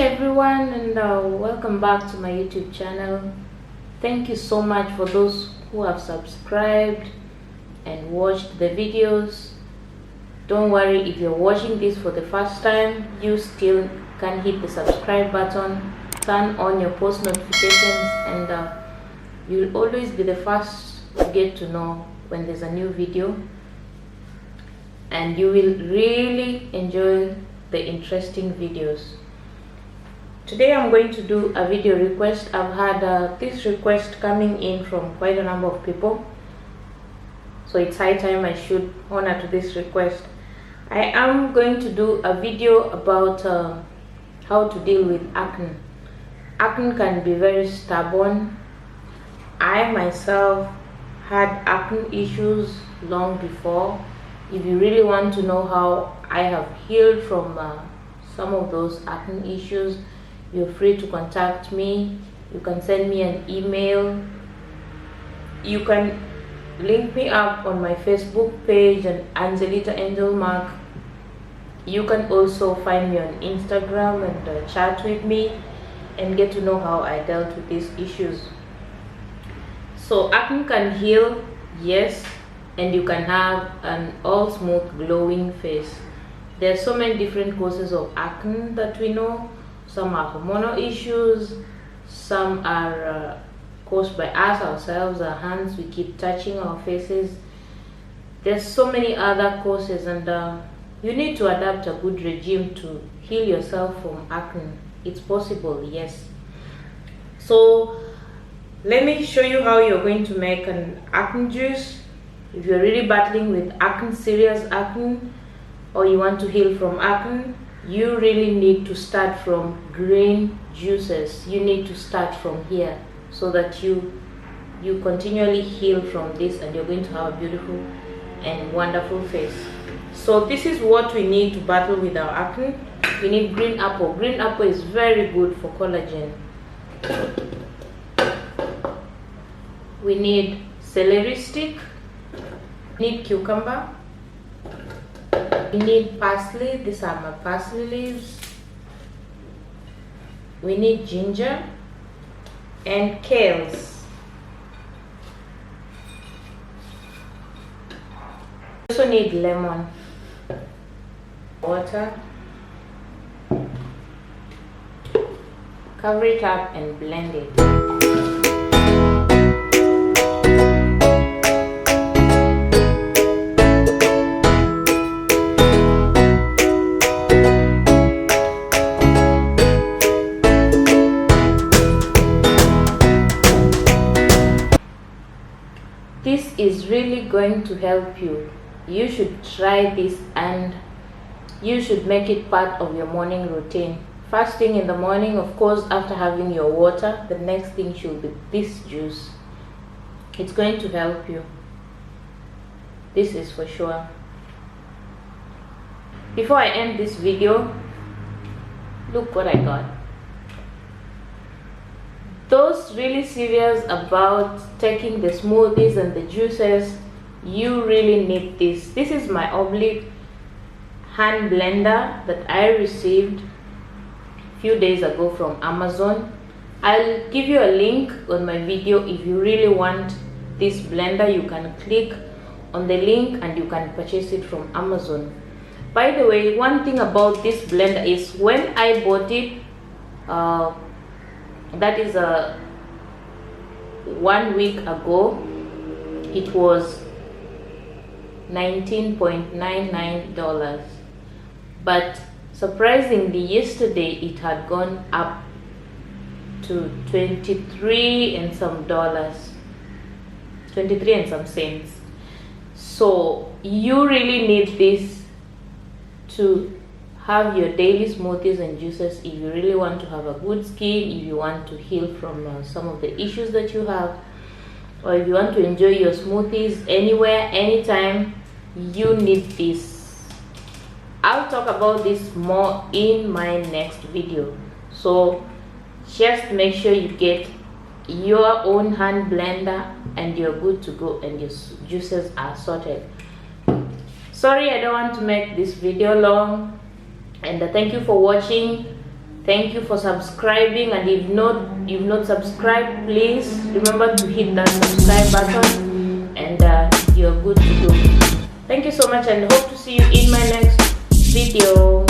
everyone, and welcome back to my YouTube channel. Thank you so much for those who have subscribed and watched the videos. Don't worry, if you're watching this for the first time, you still can hit the subscribe button, turn on your post notifications, and you'll always be the first to get to know when there's a new video, and you will really enjoy the interesting videos. Today I'm going to do a video request. I've had this request coming in from quite a number of people, so it's high time I should honor to this request. I am going to do a video about how to deal with acne. Acne can be very stubborn. I myself had acne issues long before. If you really want to know how I have healed from some of those acne issues, you're free to contact me. You can send me an email. You can link me up on my Facebook page and Angelita Angel Mark. You can also find me on Instagram and chat with me and get to know how I dealt with these issues. So acne can heal, yes, and you can have an all smooth glowing face. There's so many different causes of acne that we know. Some are hormonal issues, some are caused by us ourselves, our hands, we keep touching our faces. There's so many other causes, and you need to adapt a good regime to heal yourself from acne. It's possible, yes. So let me show you how you're going to make an acne juice. If you're really battling with acne, serious acne, or you want to heal from acne, you really need to start from green juices. You need to start from here so that you continually heal from this, and you're going to have a beautiful and wonderful face. So this is what we need to battle with our acne. We need green apple. Green apple is very good for collagen. We need celery stick. We need cucumber. We need parsley. These are my parsley leaves. We need ginger and kales. We also need lemon, water. Cover it up and blend it. This is really going to help you. You should try this, and you should make it part of your morning routine. First thing in the morning, of course, after having your water, the next thing should be this juice. It's going to help you. This is for sure. Before I end this video, look what I got. Those really serious about taking the smoothies and the juices, you really need this. This is my oblique hand blender that I received a few days ago from Amazon. I'll give you a link on my video. If you really want this blender, you can click on the link and you can purchase it from Amazon. By the way, one thing about this blender is when I bought it, that is 1 week ago, it was $19.99, but surprisingly yesterday it had gone up to 23 and some dollars, 23 and some cents. So you really need this to have your daily smoothies and juices. If you really want to have a good skin, if you want to heal from some of the issues that you have, or if you want to enjoy your smoothies anywhere, anytime, you need this. I'll talk about this more in my next video. So just make sure you get your own hand blender and you're good to go, and your juices are sorted. Sorry, I don't want to make this video long, and thank you for watching. Thank you for subscribing, and if you've not subscribed, please remember to hit that subscribe button, and you're good to go. Thank you so much, and hope to see you in my next video.